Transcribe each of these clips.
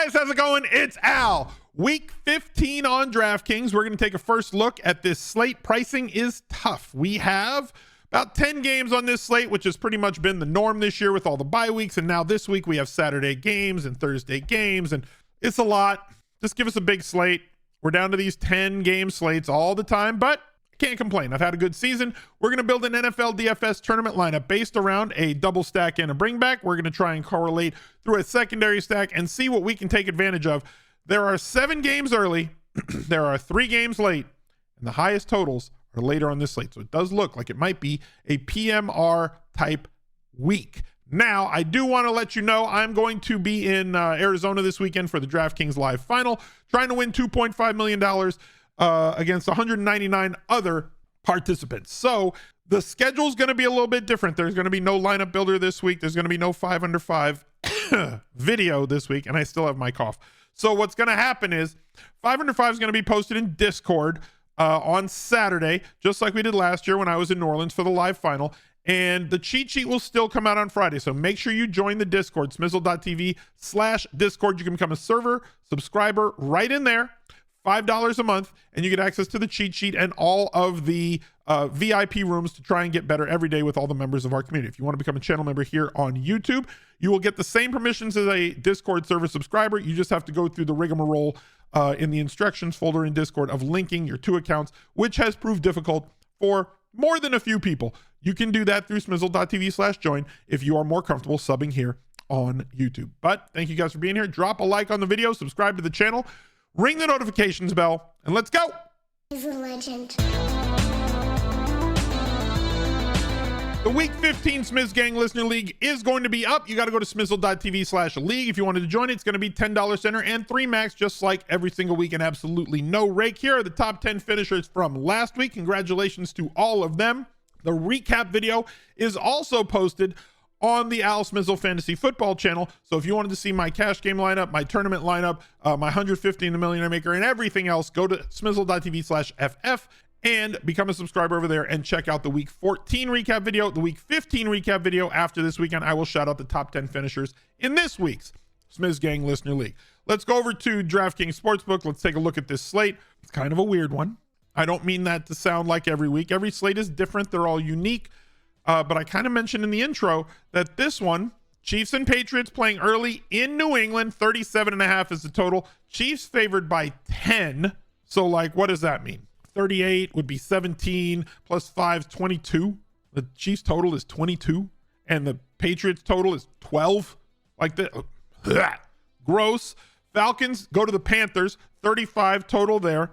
guys, how's it going? It's Al. Week 15 on DraftKings. We're going to take a first look at this slate. Pricing is tough. We have about 10 games on this slate, which has pretty much been the norm this year with all the bye weeks. And now this week we have Saturday games and Thursday games, and it's a lot. Just give us a big slate. We're down to these 10 game slates all the time, but I can't complain. I've had a good season. We're going to build an NFL DFS tournament lineup based around a double stack and a bring back. We're going to try and correlate through a secondary stack and see what we can take advantage of. There are 7 games early. There are 3 games late, and the highest totals are later on this slate. So it does look like it might be a PMR type week. Now, I do want to let you know I'm going to be in Arizona this weekend for the DraftKings Live Final, trying to win $2.5 million against 199 other participants. So the schedule is going to be a little bit different. There's going to be no lineup builder this week. There's going to be no 5 under 5 video this week, and I still have my cough. So what's going to happen is 5 under 5 is going to be posted in Discord on Saturday, just like we did last year when I was in New Orleans for the Live Final. And the cheat sheet will still come out on Friday. So make sure you join the Discord, smizzle.tv/Discord. You can become a server subscriber right in there, $5 a month, and you get access to the cheat sheet and all of the VIP rooms to try and get better every day with all the members of our community. If you want to become a channel member here on YouTube, you will get the same permissions as a Discord server subscriber. You just have to go through the rigmarole in the instructions folder in Discord of linking your 2 accounts, which has proved difficult for more than a few people. You can do that through smizzle.tv/join if you are more comfortable subbing here on YouTube. But thank you guys for being here. Drop a like on the video, subscribe to the channel, ring the notifications bell, and let's go. He's a legend. The Week 15 Smizz Gang Listener League is going to be up. You got to go to smizzle.tv/league. If you wanted to join it, it's going to be $10 center and 3 max, just like every single week, and absolutely no rake. Here are the top 10 finishers from last week. Congratulations to all of them. The recap video is also posted on the Al Smizzle Fantasy Football channel. So if you wanted to see my cash game lineup, my tournament lineup, my 150 in the Millionaire Maker, and everything else, go to smizzle.tv/FF and become a subscriber over there and check out the Week 14 recap video. The Week 15 recap video after this weekend, I will shout out the top 10 finishers in this week's Smizz Gang Listener League. Let's go over to DraftKings Sportsbook. Let's take a look at this slate. It's kind of a weird one. I don't mean that to sound like every week. Every slate is different. They're all unique. But I kind of mentioned in the intro that this one, Chiefs and Patriots playing early in New England, 37.5 is the total. Chiefs favored by 10. So, like, what does that mean? 38 would be 17 plus 5 is 22. The Chiefs total is 22 and the Patriots total is 12. Like that. Gross. Falcons go to the Panthers, 35 total there.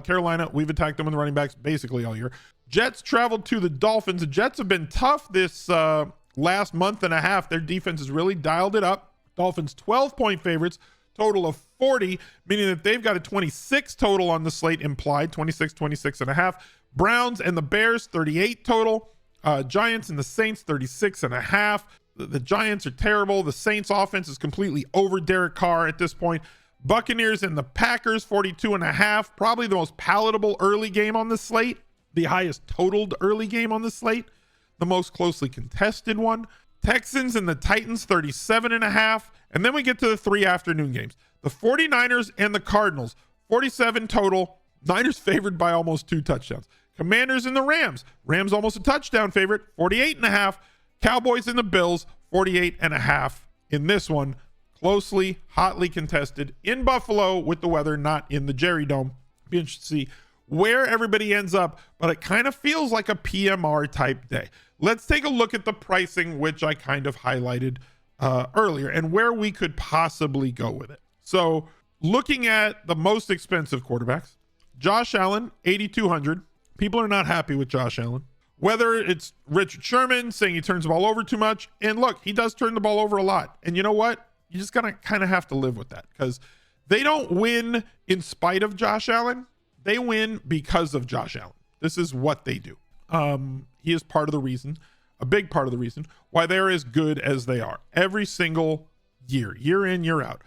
Carolina, we've attacked them in the running backs basically all year. Jets traveled to the Dolphins. The Jets have been tough this last month and a half. Their defense has really dialed it up. Dolphins 12-point favorites, total of 40, meaning that they've got a 26 total on the slate implied, 26.5. Browns and the Bears, 38 total. Giants and the Saints, 36.5. The Giants are terrible. The Saints offense is completely over Derek Carr at this point. Buccaneers and the Packers, 42.5. Probably the most palatable early game on the slate. The highest totaled early game on the slate. The most closely contested one. Texans and the Titans, 37.5. And then we get to the 3 afternoon games. The 49ers and the Cardinals, 47 total. Niners favored by almost 2 touchdowns. Commanders and the Rams. Rams almost a touchdown favorite, 48.5. Cowboys and the Bills, 48.5 in this one. Closely, hotly contested in Buffalo with the weather not in the Jerry Dome. Be interested to see where everybody ends up, but it kind of feels like a PMR type day. Let's take a look at the pricing, which I kind of highlighted earlier, and where we could possibly go with it. So looking at the most expensive quarterbacks, Josh Allen, 8,200. People are not happy with Josh Allen. Whether it's Richard Sherman saying he turns the ball over too much, and look, he does turn the ball over a lot. And you know what? You just gotta kind of have to live with that, because they don't win in spite of Josh Allen. They win because of Josh Allen. This is what they do. He is part of the reason, a big part of the reason why they're as good as they are every single year in, year out.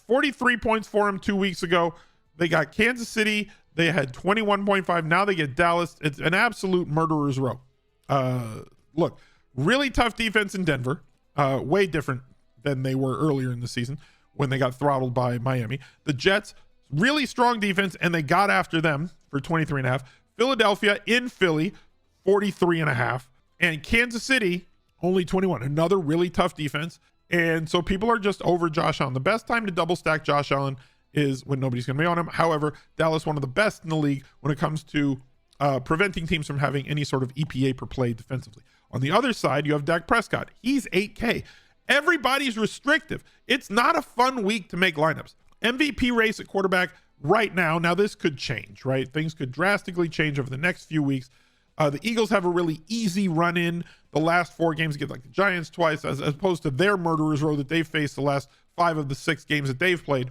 43 points for him 2 weeks ago. They got Kansas City. They had 21.5. Now they get Dallas. It's an absolute murderer's row. Look, really tough defense in Denver. Way different than they were earlier in the season. when they got throttled by Miami. The Jets, really strong defense, and they got after them for 23.5. Philadelphia in Philly, 43.5. And Kansas City, only 21. Another really tough defense. And so people are just over Josh Allen. The best time to double stack Josh Allen is when nobody's going to be on him. However, Dallas, one of the best in the league when it comes to preventing teams from having any sort of EPA per play defensively. On the other side, you have Dak Prescott. He's 8K. Everybody's restrictive. It's not a fun week to make lineups. MVP race at quarterback right now. Now, this could change, right? Things could drastically change over the next few weeks. The Eagles have a really easy run in the last 4 games against like the Giants twice, as opposed to their murderer's row that they've faced the last 5 of the 6 games that they've played.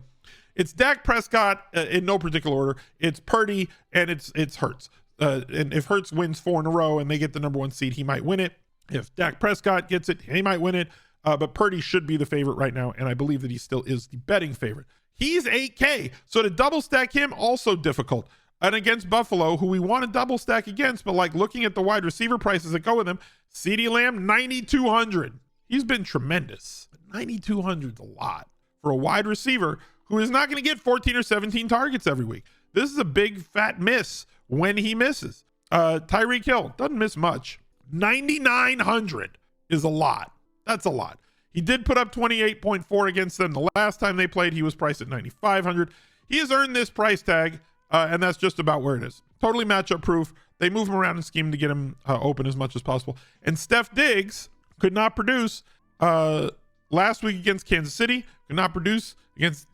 It's Dak Prescott in no particular order. It's Purdy and it's Hurts. And if Hurts wins 4 in a row and they get the number 1 seed, he might win it. If Dak Prescott gets it, he might win it. But Purdy should be the favorite right now, and I believe that he still is the betting favorite. He's 8K, so to double stack him, also difficult. And against Buffalo, who we want to double stack against, but like looking at the wide receiver prices that go with him, CeeDee Lamb, 9,200. He's been tremendous. 9,200 is a lot for a wide receiver who is not going to get 14 or 17 targets every week. This is a big fat miss when he misses. Tyreek Hill doesn't miss much. 9,900 is a lot. That's a lot. He did put up 28.4 against them. The last time they played, he was priced at 9,500. He has earned this price tag, and that's just about where it is. Totally matchup proof. They move him around and scheme to get him open as much as possible. And Steph Diggs could not produce last week against Kansas City. Could not produce against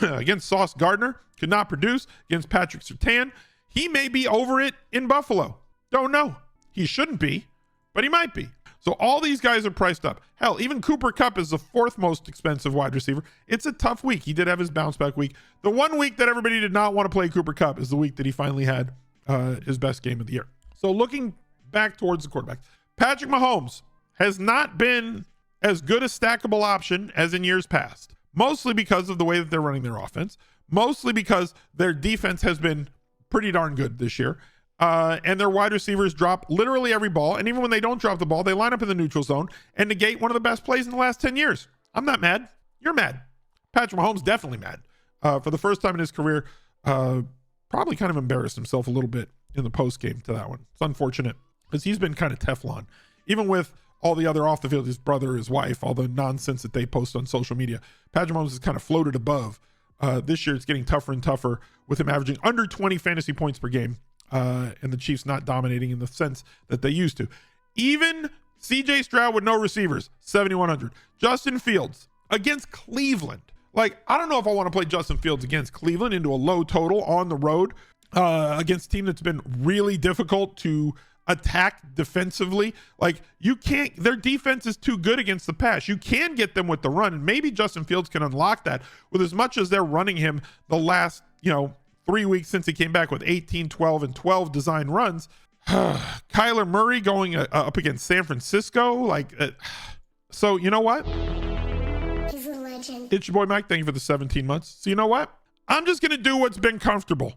against Sauce Gardner. Could not produce against Patrick Surtain. He may be over it in Buffalo. Don't know. He shouldn't be, but he might be. So all these guys are priced up. Hell, even Cooper Kupp is the 4th most expensive wide receiver. It's a tough week. He did have his bounce back week. The one week that everybody did not want to play Cooper Kupp is the week that he finally had his best game of the year. So looking back towards the quarterback, Patrick Mahomes has not been as good a stackable option as in years past, mostly because of the way that they're running their offense, mostly because their defense has been pretty darn good this year. And their wide receivers drop literally every ball. And even when they don't drop the ball, they line up in the neutral zone and negate one of the best plays in the last 10 years. I'm not mad. You're mad. Patrick Mahomes definitely mad. For the first time in his career, probably kind of embarrassed himself a little bit in the post game to that one. It's unfortunate because he's been kind of Teflon. Even with all the other off the field, his brother, his wife, all the nonsense that they post on social media, Patrick Mahomes has kind of floated above. This year it's getting tougher and tougher with him averaging under 20 fantasy points per game. And the Chiefs not dominating in the sense that they used to. Even CJ Stroud with no receivers, 7,100. Justin Fields against Cleveland. Like, I don't know if I want to play Justin Fields against Cleveland into a low total on the road against a team that's been really difficult to attack defensively. Like, you can't, their defense is too good against the pass. You can get them with the run, and maybe Justin Fields can unlock that with as much as they're running him the last, 3 weeks since he came back with 18, 12, and 12 design runs. Kyler Murray going up against San Francisco. So you know what? He's a legend. It's your boy Mike. Thank you for the 17 months. So you know what? I'm just going to do what's been comfortable.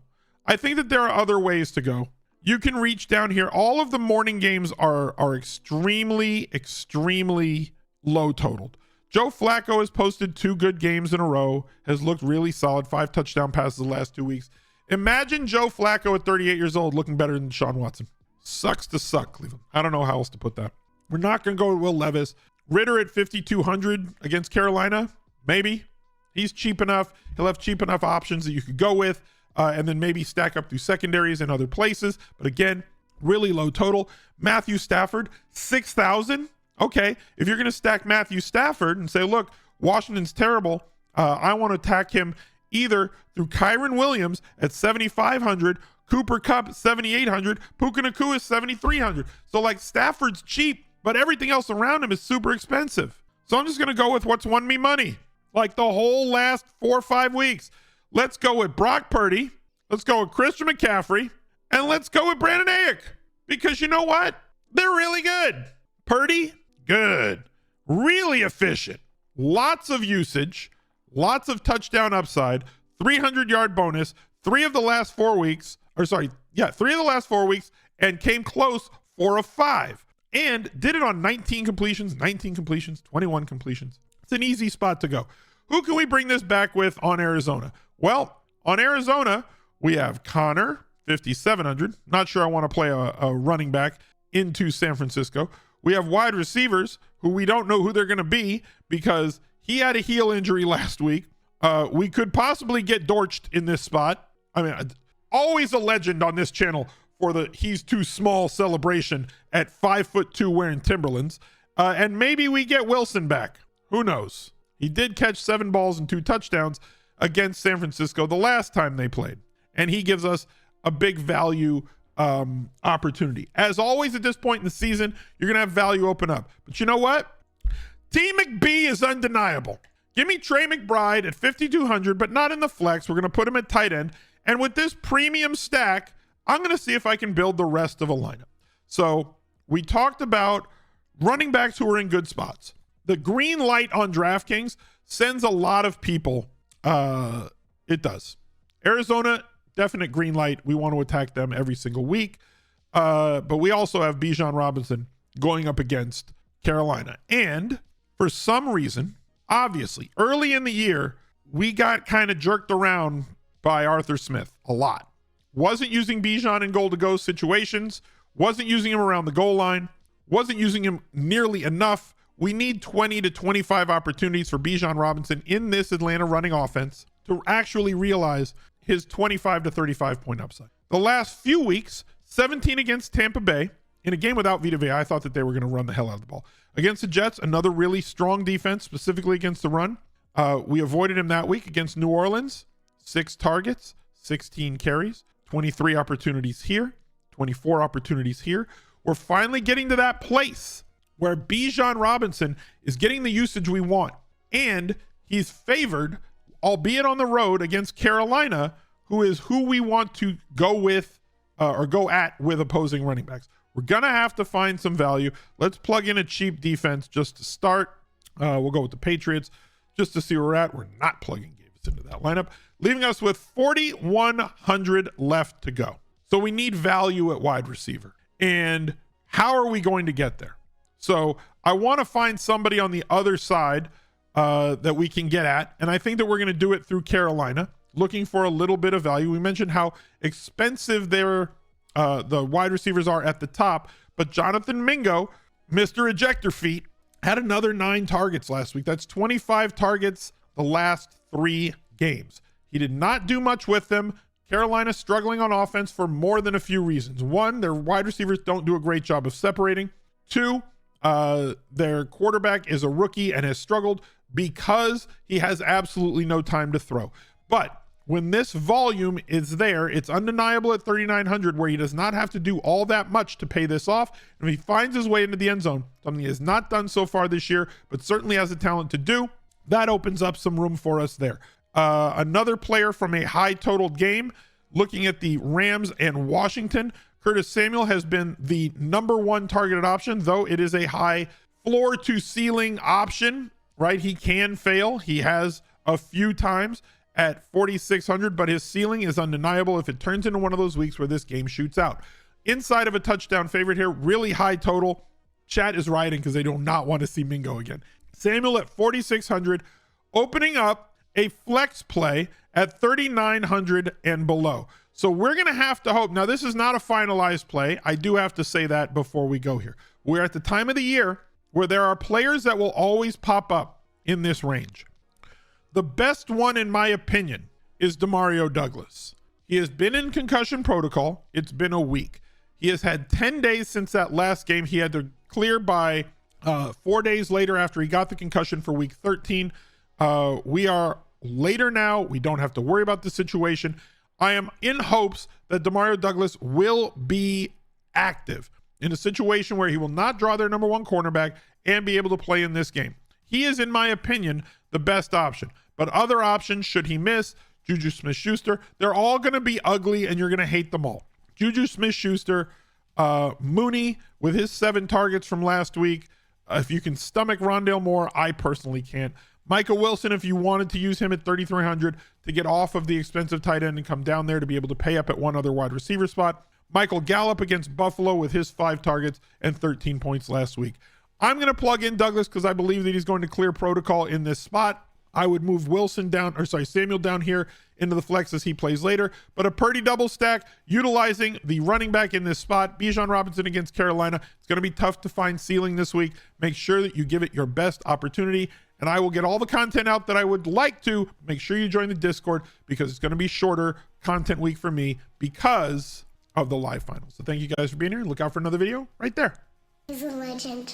I think that there are other ways to go. You can reach down here. All of the morning games are extremely, extremely low totaled. Joe Flacco has posted 2 good games in a row, has looked really solid, 5 touchdown passes the last 2 weeks. Imagine Joe Flacco at 38 years old looking better than Deshaun Watson. Sucks to suck, Cleveland. I don't know how else to put that. We're not going to go with Will Levis. Ritter at 5,200 against Carolina, maybe. He's cheap enough. He'll have cheap enough options that you could go with, and then maybe stack up through secondaries in other places. But again, really low total. Matthew Stafford, 6,000. Okay, if you're going to stack Matthew Stafford and say, look, Washington's terrible, I want to attack him either through Kyron Williams at 7,500, Cooper Kupp 7,800, Puka Nacua 7,300. So like Stafford's cheap, but everything else around him is super expensive. So I'm just going to go with what's won me money. Like the whole last 4 or 5 weeks. Let's go with Brock Purdy. Let's go with Christian McCaffrey. And let's go with Brandon Ayuk. Because you know what? They're really good. Purdy, good. Really efficient. Lots of usage. Lots of touchdown upside. 300-yard bonus. 3 of the last 4 weeks. 3 of the last 4 weeks. And came close 4 of 5. And did it on 19 completions, 21 completions. It's an easy spot to go. Who can we bring this back with on Arizona? Well, on Arizona, we have Connor, 5,700. Not sure I want to play a running back into San Francisco. We have wide receivers who we don't know who they're going to be because he had a heel injury last week. We could possibly get Dortched in this spot. I mean, always a legend on this channel for the he's too small celebration at 5'2" wearing Timberlands. And maybe we get Wilson back. Who knows? He did catch 7 balls and 2 touchdowns against San Francisco the last time they played. And he gives us a big value opportunity. As always, at this point in the season, you're going to have value open up. But you know what? T. McBee is undeniable. Give me Trey McBride at 5,200, but not in the flex. We're going to put him at tight end. And with this premium stack, I'm going to see if I can build the rest of a lineup. So we talked about running backs who are in good spots. The green light on DraftKings sends a lot of people. It does. Arizona, definite green light. We want to attack them every single week. But we also have Bijan Robinson going up against Carolina. And for some reason, obviously, early in the year, we got kind of jerked around by Arthur Smith a lot. Wasn't using Bijan in goal-to-go situations. Wasn't using him around the goal line. Wasn't using him nearly enough. We need 20 to 25 opportunities for Bijan Robinson in this Atlanta running offense to actually realize his 25 to 35 point upside. The last few weeks, 17 against Tampa Bay. In a game without Vita Vea, I thought that they were going to run the hell out of the ball. Against the Jets, another really strong defense, specifically against the run. We avoided him that week against New Orleans. 6 targets, 16 carries, 23 opportunities here, 24 opportunities here. We're finally getting to that place where Bijan Robinson is getting the usage we want. And he's favored, albeit on the road, against Carolina, who is who we want to go with or go at with opposing running backs. We're going to have to find some value. Let's plug in a cheap defense just to start. We'll go with the Patriots just to see where we're at. We're not plugging Davis into that lineup, leaving us with 4,100 left to go. So we need value at wide receiver. And how are we going to get there? So I want to find somebody on the other side that we can get at. And I think that we're going to do it through Carolina, looking for a little bit of value. We mentioned how expensive the wide receivers are at the top, but Jonathan Mingo, Mr. Ejector Feet, had another 9 targets last week. That's 25 targets the last 3 games. He did not do much with them. Carolina struggling on offense for more than a few reasons. 1, their wide receivers don't do a great job of separating. 2, their quarterback is a rookie and has struggled because he has absolutely no time to throw. But when this volume is there, it's undeniable at 3,900 where he does not have to do all that much to pay this off. And if he finds his way into the end zone, something he has not done so far this year, but certainly has the talent to do, that opens up some room for us there. Another player from a high totaled game, looking at the Rams and Washington, Curtis Samuel has been the #1 targeted option, though it is a high floor to ceiling option, right? He can fail. He has a few times at 4,600, but his ceiling is undeniable if it turns into one of those weeks where this game shoots out. Inside of a touchdown favorite here, really high total. Chat is rioting because they do not want to see Mingo again. Samuel at 4,600, opening up a flex play at 3,900 and below. So we're going to have to hope. Now, this is not a finalized play. I do have to say that before we go here. We're at the time of the year where there are players that will always pop up in this range. The best one, in my opinion, is Demario Douglas. He has been in concussion protocol. It's been a week. He has had 10 days since that last game. He had to clear by 4 days later after he got the concussion for week 13. We are later now. We don't have to worry about the situation. I am in hopes that Demario Douglas will be active in a situation where he will not draw their #1 cornerback and be able to play in this game. He is, in my opinion, the best option. But other options, should he miss, Juju Smith-Schuster, they're all going to be ugly and you're going to hate them all. Juju Smith-Schuster, Mooney with his 7 targets from last week. If you can stomach Rondale Moore, I personally can't. Michael Wilson, if you wanted to use him at 3,300 to get off of the expensive tight end and come down there to be able to pay up at one other wide receiver spot. Michael Gallup against Buffalo with his 5 targets and 13 points last week. I'm going to plug in Douglas because I believe that he's going to clear protocol in this spot. I would move Samuel down here into the flex as he plays later. But a Purdy double stack, utilizing the running back in this spot, Bijan Robinson against Carolina. It's going to be tough to find ceiling this week. Make sure that you give it your best opportunity. And I will get all the content out that I would like to. Make sure you join the Discord because it's going to be shorter content week for me because of the live finals. So thank you guys for being here. Look out for another video right there. He's a legend.